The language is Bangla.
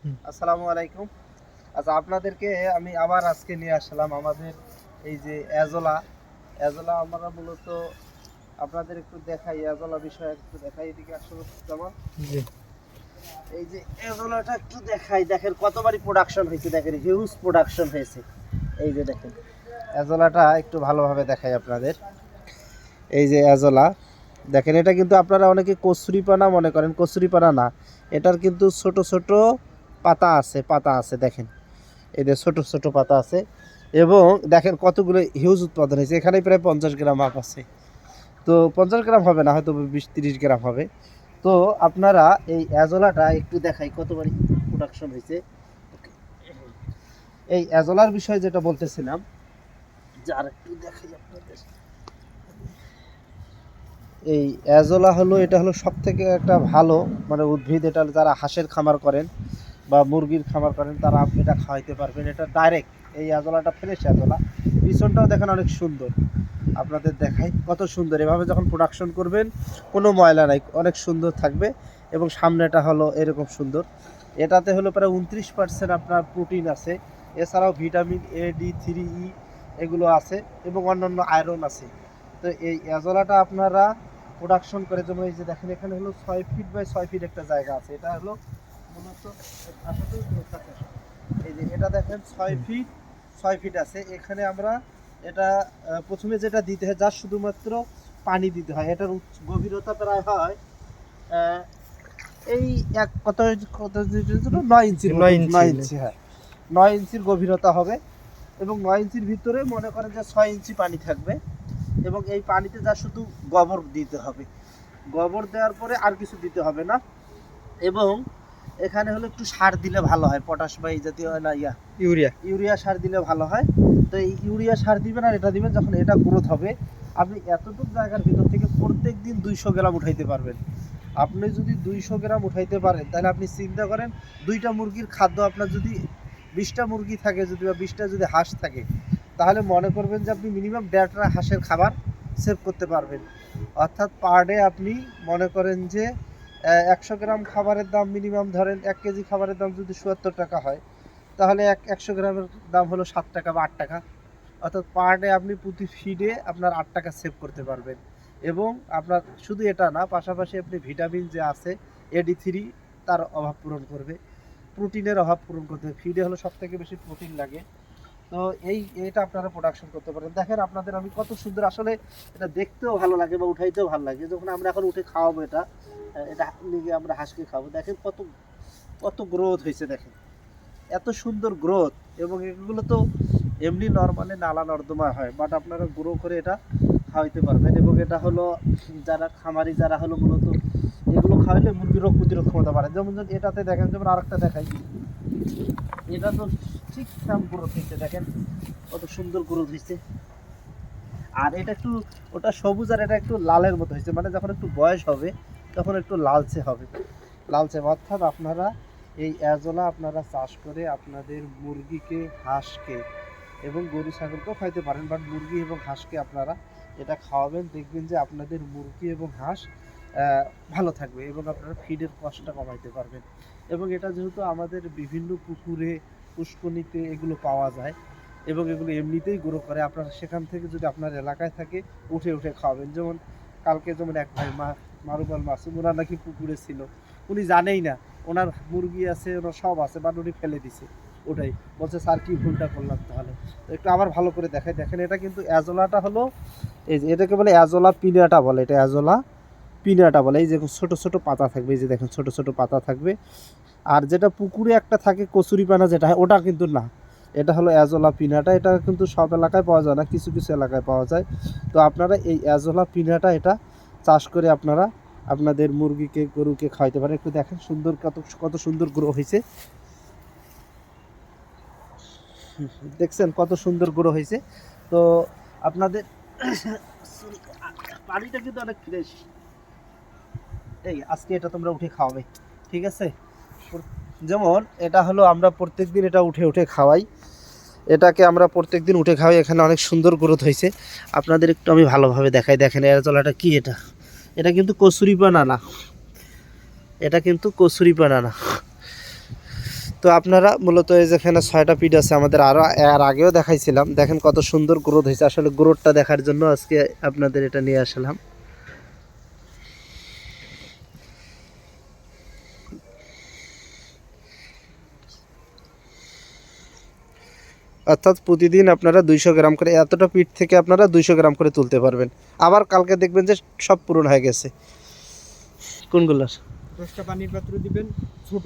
আসসালামু আলাইকুম। আচ্ছা, আপনাদেরকে আমি আবার আজকে নিয়ে আসলাম আমাদের এই যে এজোলা আমরা মূলত আপনাদের একটু দেখাই, এজোলা বিষয়ে একটু দেখাই। এদিকে আসলে যেমন জি। এই যে এজোলাটা একটু দেখাই, দেখেন কতবারই প্রোডাকশন হয়েছে, দেখেন হিউজ প্রোডাকশন হয়েছে। এই যে দেখেন এজোলাটা একটু ভালোভাবে দেখাই আপনাদের। এই যে এজোলা দেখেন, এটা কিন্তু আপনারা অনেকে কচুরিপানা মনে করেন, কচুরিপানা না, এটার কিন্তু ছোট ছোট পাতা আছে দেখেন, এই যে ছোট ছোট পাতা আছে। এবং দেখেন কতগুলো হিউজ উৎপাদন হয়েছে, এখানে প্রায় 50 গ্রাম মাপ আছে। তো 50 গ্রাম হবে না, হয়তো 20-30 গ্রাম হবে। তো আপনারা এই অ্যাজোলাটা একটু দেখাই কতবারই প্রোডাকশন হয়েছে। এই অ্যাজোলার বিষয়ে যেটা বলতেছিলাম, যে আর একটু দেখাই আপনাদের। এই অ্যাজোলা হলো, এটা হলো সব থেকে একটা ভালো মানে উদ্ভিদ। এটা যারা হাঁসের খামার করেন বা মুরগির খামার করেন তারা আপনি এটা খাওয়াইতে পারবেন। এটা ডাইরেক্ট এই অ্যাজোলাটা ফ্রেশ অ্যাজোলা। পিছনটাও দেখেন অনেক সুন্দর, আপনাদের দেখাই কত সুন্দর। এভাবে যখন প্রোডাকশন করবেন কোনো ময়লা নাই, অনেক সুন্দর থাকবে। এবং সামনেটা হলো এরকম সুন্দর। এটাতে হলো প্রায় 29% আপনার প্রোটিন আছে, এছাড়াও ভিটামিন A, D, 3, E এগুলো আছে এবং অন্যান্য আয়রন আছে। তো এই অ্যাজোলাটা আপনারা প্রোডাকশন করে, যেমন এই যে দেখেন এখানে হলো 6 ফিট বাই 6 ফিট একটা জায়গা আছে। এটা হলো মূলত এই যে এটা দেখেন 6 ফিট আছে। এখানে আমরা এটা প্রথমে যেটা দিতে হয়, যা শুধুমাত্র পানি দিতে হয়। এটার গভীরতা প্রায় হয় আহ, এই এক কত কত 9 ইঞ্চি, 9 ইঞ্চি, হ্যাঁ 9 ইঞ্চির গভীরতা হবে। এবং 9 ইঞ্চির ভিতরে মনে করেন যে 6 ইঞ্চি পানি থাকবে। এবং এই পানিতে যা শুধু গোবর দিতে হবে, গোবর দেওয়ার পরে আর কিছু দিতে হবে না। এবং এখানে হলো একটু সার দিলে ভালো হয়, পটাশ বা এই জাতীয় না, ইউরিয়া সার দিলে ভালো হয়। তো এই ইউরিয়া সার দিবেন আর এটা দিবেন, যখন এটা গ্রোথ হবে আপনি এতটুকু জায়গার ভিতর থেকে প্রত্যেক দিন 200 গ্রাম উঠাইতে পারবেন। আপনি যদি 200 গ্রাম উঠাইতে পারেন তাহলে আপনি চিন্তা করেন, 2টা মুরগির খাদ্য আপনার যদি 20টা মুরগি থাকে, যদি বা 20টা যদি হাঁস থাকে, তাহলে মনে করবেন যে আপনি মিনিমাম 1.5টা হাঁসের খাবার সেভ করতে পারবেন। অর্থাৎ পার ডে আপনি মনে করেন যে 100 গ্রাম খাবারের দাম মিনিমাম ধরেন, 1 কেজি খাবারের দাম যদি 77 টাকা হয়, তাহলে 100 গ্রামের দাম হলো 7 টাকা বা 8 টাকা। অর্থাৎ পার ডে আপনি প্রতি ফিডে আপনার 8 টাকা সেভ করতে পারবেন। এবং আপনার শুধু এটা না, পাশাপাশি আপনি ভিটামিন যে আছে A, D, 3 তার অভাব পূরণ করবে, প্রোটিনের অভাব পূরণ করতে হবে। ফিডে হলো সব থেকে বেশি প্রোটিন লাগে। তো এটা আপনারা প্রোডাকশন করতে পারেন। দেখেন আপনাদের আমি কত সুন্দর, আসলে এটা দেখতেও ভালো লাগে বা উঠাইতেও ভালো লাগে। যখন আমরা এখন উঠে খাওয়াবো এটা নিয়ে আমরা হাঁসকে খাবো, দেখেন কত কত গ্রোথ হয়েছে, দেখেন এত সুন্দর গ্রোথ। এবং এগুলো তো এমনি নর্মালি নালা নর্দমা হয়, বাট আপনারা গ্রো করে এটা খাওয়াইতে পারবেন। এবং এটা হলো যারা খামারি, যারা হলো মূলত এগুলো খাওয়াইলে মুরগির রোগ প্রতিরোধ ক্ষমতা বাড়ে। যেমন এটাতে দেখেন, যেমন আরেকটা দেখাই, এটা তো ঠিক ঠাক গ্রোথ হয়েছে, দেখেন কত সুন্দর গ্রোথ হয়েছে। আর এটা একটু, ওটা সবুজ আর এটা একটু লালের মতো হয়েছে, মানে যখন একটু বয়স হবে তখন একটু লালচে হবে, লালচে। অর্থাৎ আপনারা এই অ্যাজোলা আপনারা চাষ করে আপনাদের মুরগিকে, হাঁসকে এবং গরু ছাগলকেও খাইতে পারেন, বাট মুরগি এবং হাঁসকে আপনারা এটা খাওয়াবেন, দেখবেন যে আপনাদের মুরগি এবং হাঁস ভালো থাকবে এবং আপনারা ফিডের কস্টটা কমাইতে পারবেন। এবং এটা যেহেতু আমাদের বিভিন্ন পুকুরে, পুষ্করিণীতে এগুলো পাওয়া যায় এবং এগুলো এমনিতেই গ্রো করে, আপনারা সেখান থেকে যদি আপনার এলাকায় থাকে উঠে উঠে খাওয়াবেন। যেমন কালকে যেমন এক ভাই মারুবাল মাসুম, ওনার নাকি পুকুরে ছিল, উনি জানেই না ওনার মুরগি আছে, ওনার সব আছে, বাট উনি ফেলে দিছে। ওটাই বলছে, স্যার কি ভুলটা করলাম তাহলে। তো একটু আবার ভালো করে দেখাই, দেখেন এটা কিন্তু অ্যাজোলাটা হলো, এই যে এটাকে বলে অ্যাজোলা পিনাটা বলে, এটা অ্যাজোলা পিনাটা বলে। এই যে ছোট ছোট পাতা থাকবে, এই যে দেখেন ছোট ছোট পাতা থাকবে। আর যেটা পুকুরে একটা থাকে কচুরিপানা, যেটা ওটা কিন্তু না, এটা হলো অ্যাজোলা পিনাটা। এটা কিন্তু সব এলাকায় পাওয়া যায় না, কিছু কিছু এলাকায় পাওয়া যায়। তো আপনারা এই অ্যাজোলা পিনাটা এটা চাষ করে আপনারা আপনাদের মুরগিকে, গরুকে খাওয়াইতে পারেন। একটু দেখেন সুন্দর, কত কত সুন্দর গ্রো হয়েছে, দেখছেন কত সুন্দর গ্রো হয়েছে। তো আপনাদের পানিটা কিন্তু অনেক ফ্রেশ। এই আজকে এটা তোমরা উঠে খাওয়াবে, ঠিক আছে? যেমন এটা হলো আমরা প্রত্যেকদিন এটা উঠে উঠে খাওয়াই, এটাকে আমরা প্রত্যেকদিন উঠে খাওয়াই। এখানে অনেক সুন্দর গ্রোথ হয়েছে, আপনাদের একটু আমি ভালোভাবে দেখাই। দেখেন এরজলাটা কি, এটা এটা কিন্তু কচুরিপানা না, এটা কিন্তু কচুরিপানা না। তো আপনারা মূলত এই যেখানে 6টা পিঠ আছে, আমাদের আরও এর আগেও দেখাইছিলাম, দেখেন কত সুন্দর গ্রোথ হয়েছে। আসলে গ্রোথটা দেখার জন্য আজকে আপনাদের এটা নিয়ে আসলাম। অর্থাৎ প্রতিদিন আপনারা 200 গ্রাম করে, এতটা পিঠ থেকে আপনারা 200 গ্রাম করে তুলতে পারবেন। আবার কালকে দেখবেন যে সব পূরণ হয়ে গেছে। কোনগুলো? 10টা পানির পাত্র দিবেন ছোট।